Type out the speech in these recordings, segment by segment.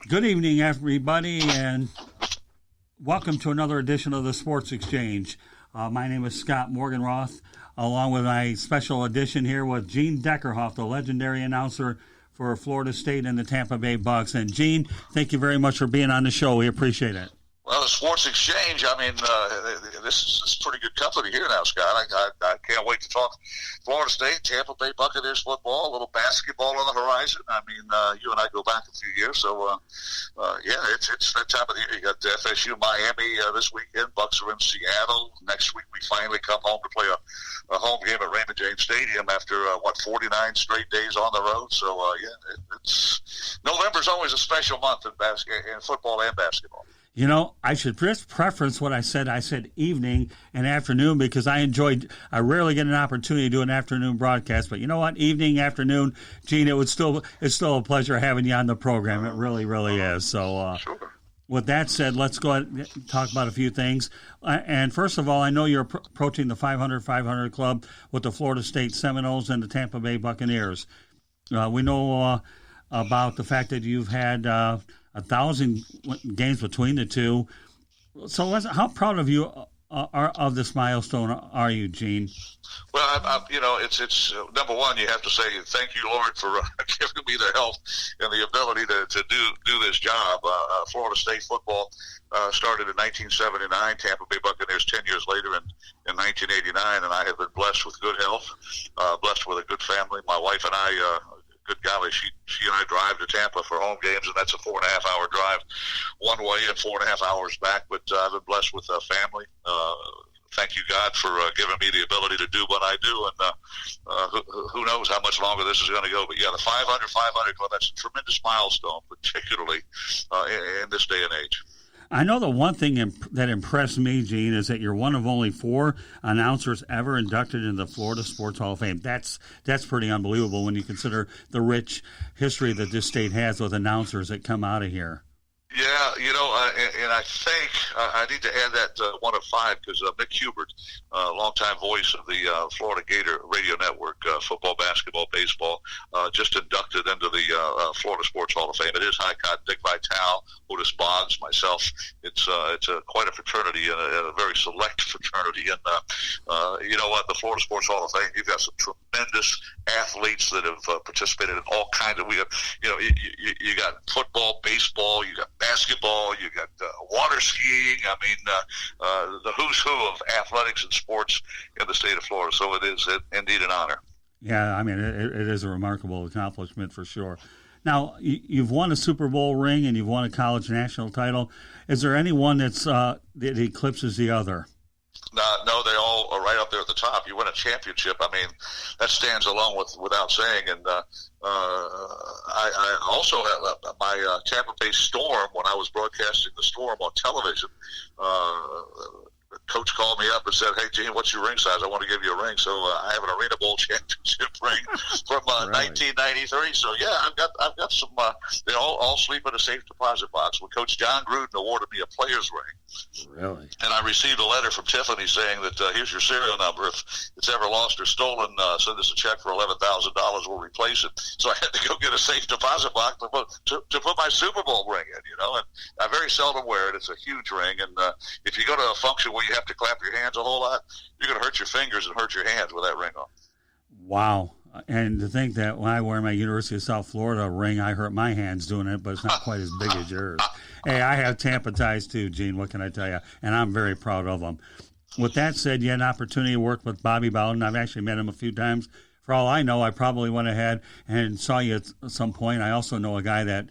Good evening, everybody, and welcome to another edition of the Sports Exchange. My name is Scott Morganroth, along with my special edition here with Gene Deckerhoff, the legendary announcer for Florida State and the Tampa Bay Bucs. And Gene, thank you very much for being on the show. We appreciate it. Well, the Sports Exchange, I mean, this is pretty good company here now, Scott. I can't wait to talk Florida State, Tampa Bay Buccaneers football, a little basketball on the horizon. I mean, you and I go back a few years, so, it's that time of the year. You got FSU, Miami this weekend. Bucs are in Seattle. Next week we finally come home to play a home game at Raymond James Stadium after, 49 straight days on the road. So, it's November's always a special month in football and basketball. You know, I should just preference what I said. I said evening and afternoon because I rarely get an opportunity to do an afternoon broadcast. But you know what? Evening, afternoon, Gene, it's still a pleasure having you on the program. It really, really is. So sure. With that said, let's go ahead and talk about a few things. And first of all, I know you're approaching the 500 club with the Florida State Seminoles and the Tampa Bay Buccaneers. We know about the fact that you've had 1,000 games between the two. So how proud of you of this milestone are you, Gene? Well, it's number one, you have to say thank you, Lord, for giving me the health and the ability to do this job. Florida State football started in 1979, Tampa Bay Buccaneers 10 years later in 1989, and I have been blessed with good health, blessed with a good family. My wife and I, good golly, she and I drive to Tampa for home games, and that's a 4.5-hour drive one way and 4.5 hours back. But I've been blessed with a family. Thank you, God, for giving me the ability to do what I do. And who knows how much longer this is going to go. But, yeah, the 500 club, that's a tremendous milestone, particularly in this day and age. I know the one thing that impressed me, Gene, is that you're one of only 4 announcers ever inducted into the Florida Sports Hall of Fame. That's pretty unbelievable when you consider the rich history that this state has with announcers that come out of here. Yeah, and I think I need to add that one of 5 because Mick Hubert, longtime voice of the Florida Gator Radio Network, football, basketball, baseball, just inducted into the Florida Sports Hall of Fame. It is high cotton. Dick Vitale, Otis Boggs, myself. It's quite a fraternity and a very select fraternity. And you know what? The Florida Sports Hall of Fame, you've got some tremendous athletes that have participated in all kinds of. We have, you got football, baseball, you got basketball, you got water skiing. I mean, the who's who of athletics and sports in the state of Florida. So it is indeed an honor. Yeah, I mean, it is a remarkable accomplishment for sure. Now, you've won a Super Bowl ring and you've won a college national title. Is there any one that eclipses the other? No, they all are right up there at the top. You win a championship. I mean, that stands alone without saying. And I also have my Tampa Bay Storm, when I was broadcasting the Storm on television, Coach called me up and said, "Hey, Gene, what's your ring size? I want to give you a ring." So I have an Arena Bowl championship ring from 1993. So yeah, I've got some. They all sleep in a safe deposit box. When Coach John Gruden awarded me a player's ring, really, and I received a letter from Tiffany saying that here's your serial number. If it's ever lost or stolen, send us a check for $11,000. We'll replace it. So I had to go get a safe deposit box to put my Super Bowl ring in. And I very seldom wear it. It's a huge ring, and if you go to a function where you have to clap your hands a whole lot, you're going to hurt your fingers and hurt your hands with that ring on. Wow. And to think that when I wear my University of South Florida ring, I hurt my hands doing it, but it's not quite as big as yours. Hey, I have Tampa ties too, Gene. What can I tell you? And I'm very proud of them. With that said, you had an opportunity to work with Bobby Bowden. I've actually met him a few times. For all I know, I probably went ahead and saw you at some point. I also know a guy that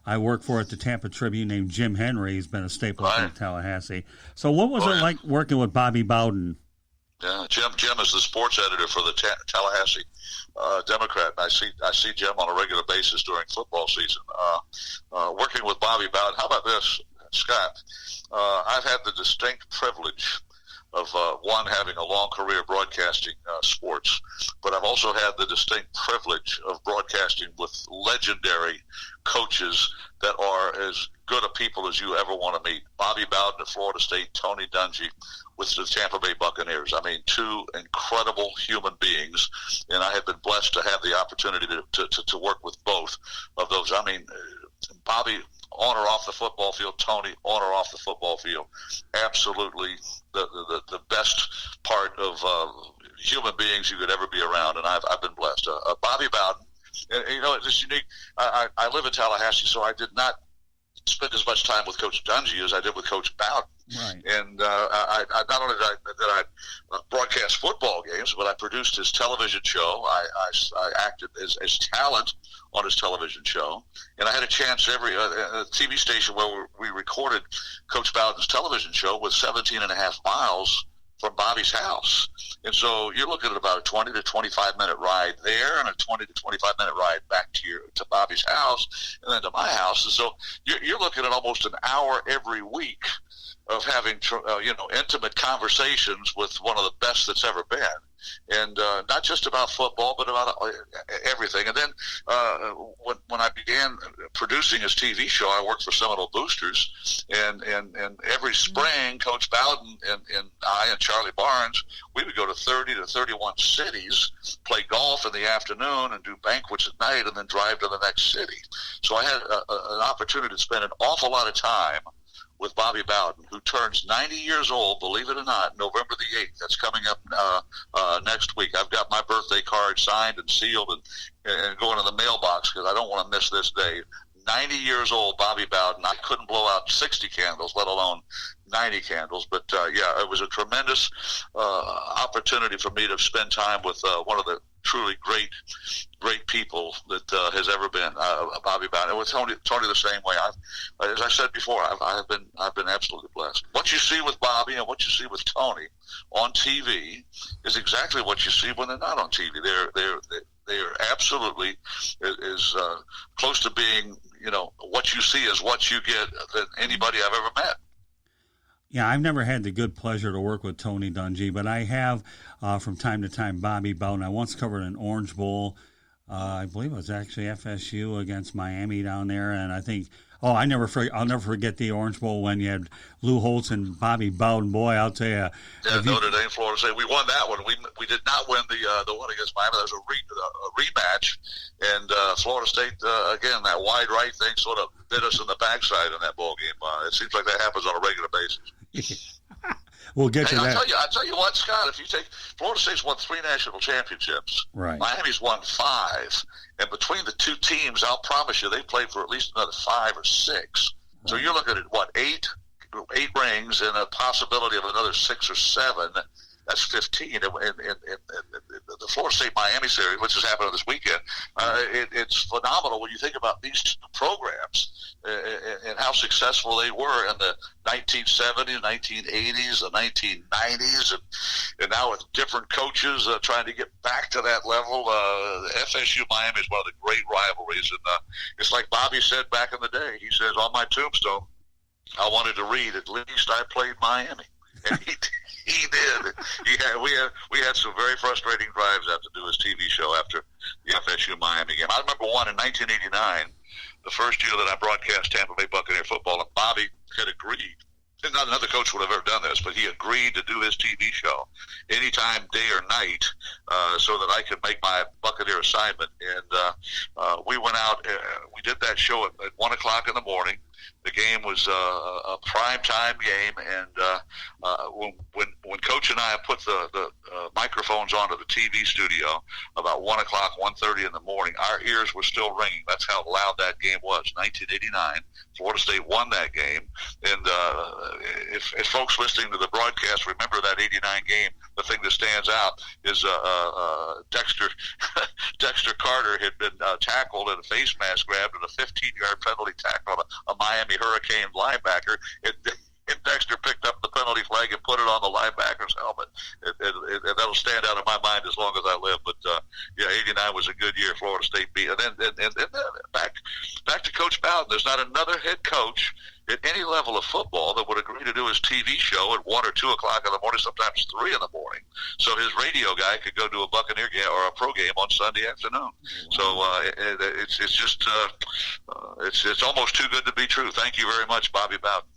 I work for at the Tampa Tribune named Jim Henry. He's been a staple in Tallahassee. So what was it like working with Bobby Bowden? Yeah, Jim is the sports editor for the Tallahassee Democrat. And I see Jim on a regular basis during football season. Working with Bobby Bowden. How about this, Scott? I've had the distinct privilege of having a long career broadcasting sports, but I've also had the distinct privilege of broadcasting with legendary coaches that are as good a people as you ever want to meet. Bobby Bowden at Florida State, Tony Dungy with the Tampa Bay Buccaneers. I mean, 2 incredible human beings, and I have been blessed to have the opportunity to work with both of those. I mean, Bobby on or off the football field, Tony, on or off the football field. Absolutely the best part of human beings you could ever be around, and I've been blessed. Bobby Bowden, and, you know, it's unique. I live in Tallahassee, so I did not spend as much time with Coach Dungy as I did with Coach Bowden. Right. And I not only did I broadcast football games, but I produced his television show. I acted as talent on his television show, and I had a chance every TV station where we recorded Coach Bowden's television show was 17 and a half miles from Bobby's house. And so you're looking at about a 20 to 25 minute ride there and a 20 to 25 minute ride back to Bobby's house and then to my house. And so you're looking at almost an hour every week of having, intimate conversations with one of the best that's ever been. And not just about football, but about everything. And then when I began producing his TV show, I worked for Seminole Boosters. And every spring, Coach Bowden and I and Charlie Barnes, we would go to 30 to 31 cities, play golf in the afternoon, and do banquets at night, and then drive to the next city. So I had an opportunity to spend an awful lot of time with Bobby Bowden, who turns 90 years old, believe it or not, November the 8th. That's coming up next week. I've got my birthday card signed and sealed and going in the mailbox because I don't want to miss this day. 90 years old, Bobby Bowden. I couldn't blow out 60 candles, let alone 90 candles. But, it was a tremendous opportunity for me to spend time with one of the truly great people that has ever been Bobby Bowden. And with Tony the same way. As I said before, I've been absolutely blessed. What you see with Bobby and what you see with Tony on TV is exactly what you see when they're not on TV. They're absolutely as close to being, what you see is what you get than anybody I've ever met. Yeah, I've never had the good pleasure to work with Tony Dungy, but I have from time to time Bobby Bowden. I once covered an Orange Bowl. I believe it was actually FSU against Miami down there, and I think I'll never forget the Orange Bowl when you had Lou Holtz and Bobby Bowden. Boy, I'll tell you. Yeah, Notre Dame, Florida State. We won that one. We did not win the one against Miami. There was a rematch, and Florida State again, that wide right thing sort of bit us in the backside in that ball game. It seems like that happens on a regular basis. We'll get to that. I'll tell you what, Scott, if you take Florida State's won 3 national championships. Right. Miami's won 5. And between the two teams, I'll promise you, they played for at least another 5 or 6. Right. So you're looking at, 8 rings and a possibility of another 6 or 7. That's 15. And the Florida State-Miami series, which is happening this weekend, it's phenomenal when you think about these two programs and how successful they were in the 1970s, 1980s, the 1990s, and now with different coaches trying to get back to that level. FSU-Miami is one of the great rivalries. And it's like Bobby said back in the day. He says, on my tombstone, I wanted to read, at least I played Miami. And he did. We had some very frustrating drives after do his TV show after the FSU Miami game. I remember one in 1989, the first year that I broadcast Tampa Bay Buccaneer football, and Bobby had agreed. And not another coach would have ever done this, but he agreed to do his TV show anytime, day or night, so that I could make my Buccaneer assignment. And we went out. We did that show at 1 o'clock in the morning. The game was a prime time game, and when Coach and I put the microphones onto the TV studio about 1 o'clock, 1:30 in the morning, our ears were still ringing. That's how loud that game was. 1989, Florida State won that game, and if folks listening to the broadcast remember that 89 game, the thing that stands out is Dexter Carter had been tackled and a face mask grabbed and a 15-yard penalty tackle on a Miami Hurricane linebacker. And Dexter picked up the penalty flag and put it on the linebacker's helmet. And that'll stand out in my mind as long as I live. But, 89 was a good year. Florida State beat. And then back to Coach Bowden. There's not another head coach at any level of football that would agree to do his TV show at 1 or 2 o'clock in the morning, sometimes 3 in the morning, so his radio guy could go to a Buccaneer game or a pro game on Sunday afternoon. Wow. So it's just it's almost too good to be true. Thank you very much, Bobby Bowden.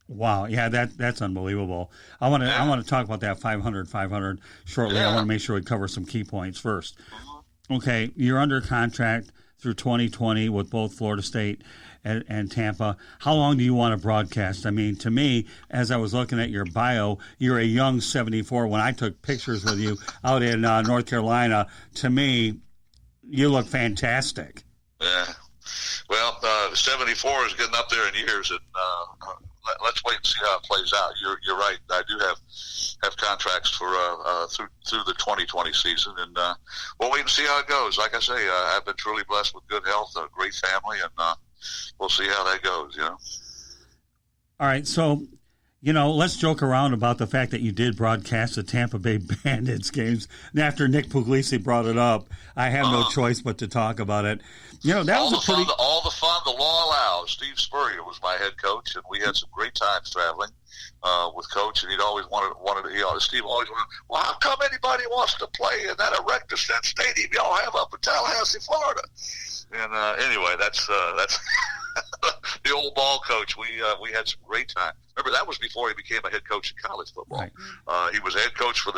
Wow, yeah, that's unbelievable. I want to talk about that 500 shortly. Yeah. I want to make sure we cover some key points first. Okay, you're under contract through 2020 with both Florida State and Tampa. How long do you want to broadcast? I mean, to me, as I was looking at your bio, you're a young 74. When I took pictures with you out in North Carolina, to me, you look fantastic. Yeah. Well, 74 is getting up there in years, and let's wait and see how it plays out. You're right. I do have contracts for through the 2020 season, and we'll wait and see how it goes. Like I say, I've been truly blessed with good health, a great family, and we'll see how that goes. All right, so let's joke around about the fact that you did broadcast the Tampa Bay Bandits games. And after Nick Puglisi brought it up, I have no choice but to talk about it. That all was all the fun the law allows. Steve Spurrier was my head coach, and we had some great times traveling with Coach. And he'd always Steve always wanted. Well, how come anybody wants to play in that Erectus stadium y'all have up in Tallahassee, Florida? And anyway, that's the old ball coach. We had some great time. Remember, that was before he became a head coach in college football. Right. He was head coach for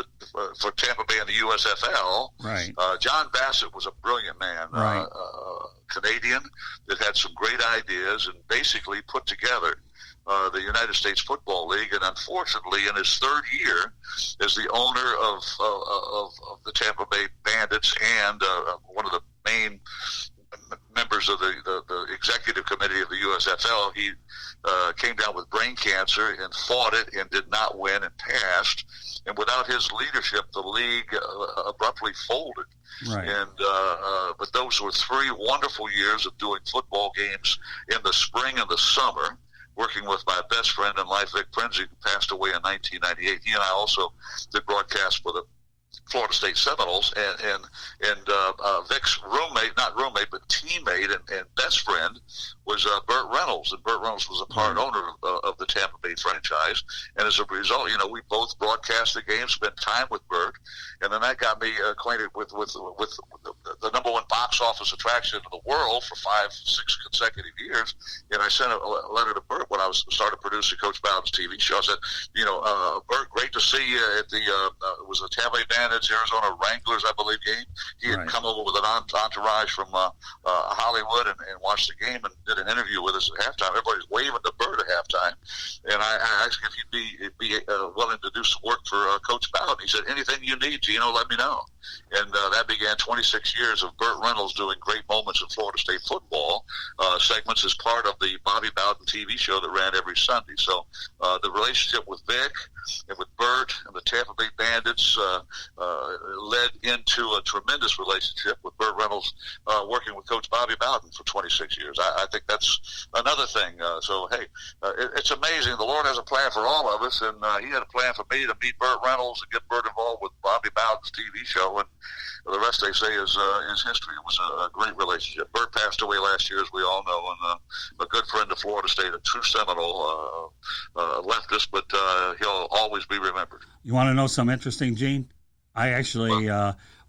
Tampa Bay in the USFL. Right. John Bassett was a brilliant man, right. Canadian that had some great ideas and basically put together the United States Football League. And unfortunately, in his third year as the owner of the Tampa Bay Bandits and one of the main members of the executive committee of the USFL, he came down with brain cancer and fought it and did not win and passed. And without his leadership, the league abruptly folded. Right. And but those were 3 wonderful years of doing football games in the spring and the summer, working with my best friend in life, Vic Prinzi, who passed away in 1998. He and I also did broadcasts for the Florida State Seminoles, and Vic's not roommate, but teammate and best friend was Burt Reynolds, and Burt Reynolds was a part owner of the Tampa Bay franchise. And as a result, we both broadcast the game, spent time with Burt, and then that got me acquainted with the number one box office attraction in the world for 5-6 consecutive years. And I sent a letter to Burt when I started producing Coach Bowden's TV show. I said, Burt, great to see you at the it was the Tampa Bay Bandits, Arizona Wranglers, I believe, game. He had come over with an entourage from Hollywood and watched the game and did an interview with us at halftime. Everybody's waving to Burt at halftime, and I asked him if he'd be willing to do some work for Coach Bowden. He said, anything you need, Gino, let me know. And that began 26 years of Burt Reynolds doing great moments in Florida State football segments as part of the Bobby Bowden TV show that ran every Sunday. So the relationship with Vic and with Burt and the Tampa Bay Bandits led into a tremendous relationship with Burt Reynolds working with Coach Bobby Bowden for 26 years. I think that's another thing. So, hey, it's amazing. The Lord has a plan for all of us, and he had a plan for me to meet Burt Reynolds and get Burt involved with Bobby Bowden's TV show, and the rest, they say, is history. It was a great relationship. Burt passed away last year, as we all know, and a good friend of Florida State, a true Seminole, left us, but he'll always be remembered. You want to know something interesting, Gene? I actually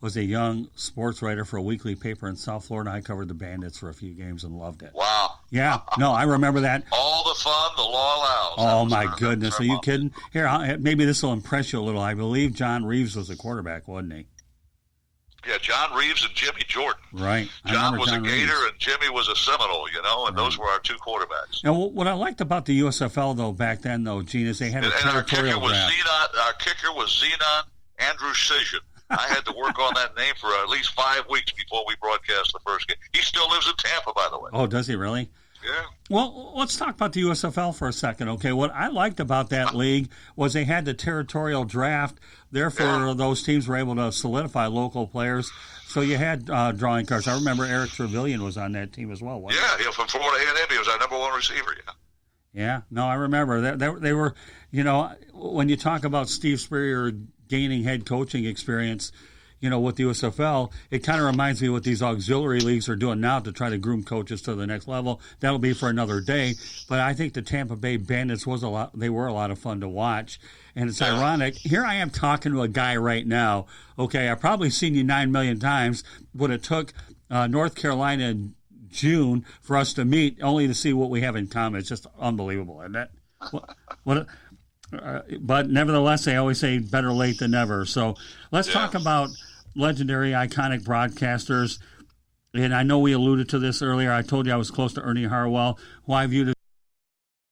was a young sports writer for a weekly paper in South Florida. I covered the Bandits for a few games and loved it. Wow. Yeah. No, I remember that. All the fun the law allows. Oh, my goodness. Are you kidding? Here, maybe this will impress you a little. I believe John Reeves was a quarterback, wasn't he? Yeah, John Reeves and Jimmy Jordan. Right. John was a Gator and Jimmy was a Seminole, and those were our 2 quarterbacks. Now, what I liked about the USFL, though, back then, though, Gene, is they had a territorial draft. Our kicker was Zenon Andrew Cision. I had to work on that name for at least 5 weeks before we broadcast the first game. He still lives in Tampa, by the way. Oh, does he really? Yeah. Well, let's talk about the USFL for a second, okay? What I liked about that league was they had the territorial draft. Therefore, those teams were able to solidify local players. So you had drawing cards. I remember Eric Trevelyan was on that team as well, wasn't he? Yeah, from Florida A&M. He was our number 1 receiver, Yeah, no, I remember. They were, when you talk about Steve Spurrier gaining head coaching experience, with the USFL, it kind of reminds me of what these auxiliary leagues are doing now to try to groom coaches to the next level. That'll be for another day. But I think the Tampa Bay Bandits were a lot of fun to watch. And it's ironic. Here I am talking to a guy right now. Okay, I've probably seen you 9 million times, but it took North Carolina in June for us to meet, only to see what we have in common. It's just unbelievable, isn't it? But nevertheless, they always say better late than never. So let's talk about legendary, iconic broadcasters. and I know we alluded to this earlier. I told you I was close to Ernie Harwell, who I viewed as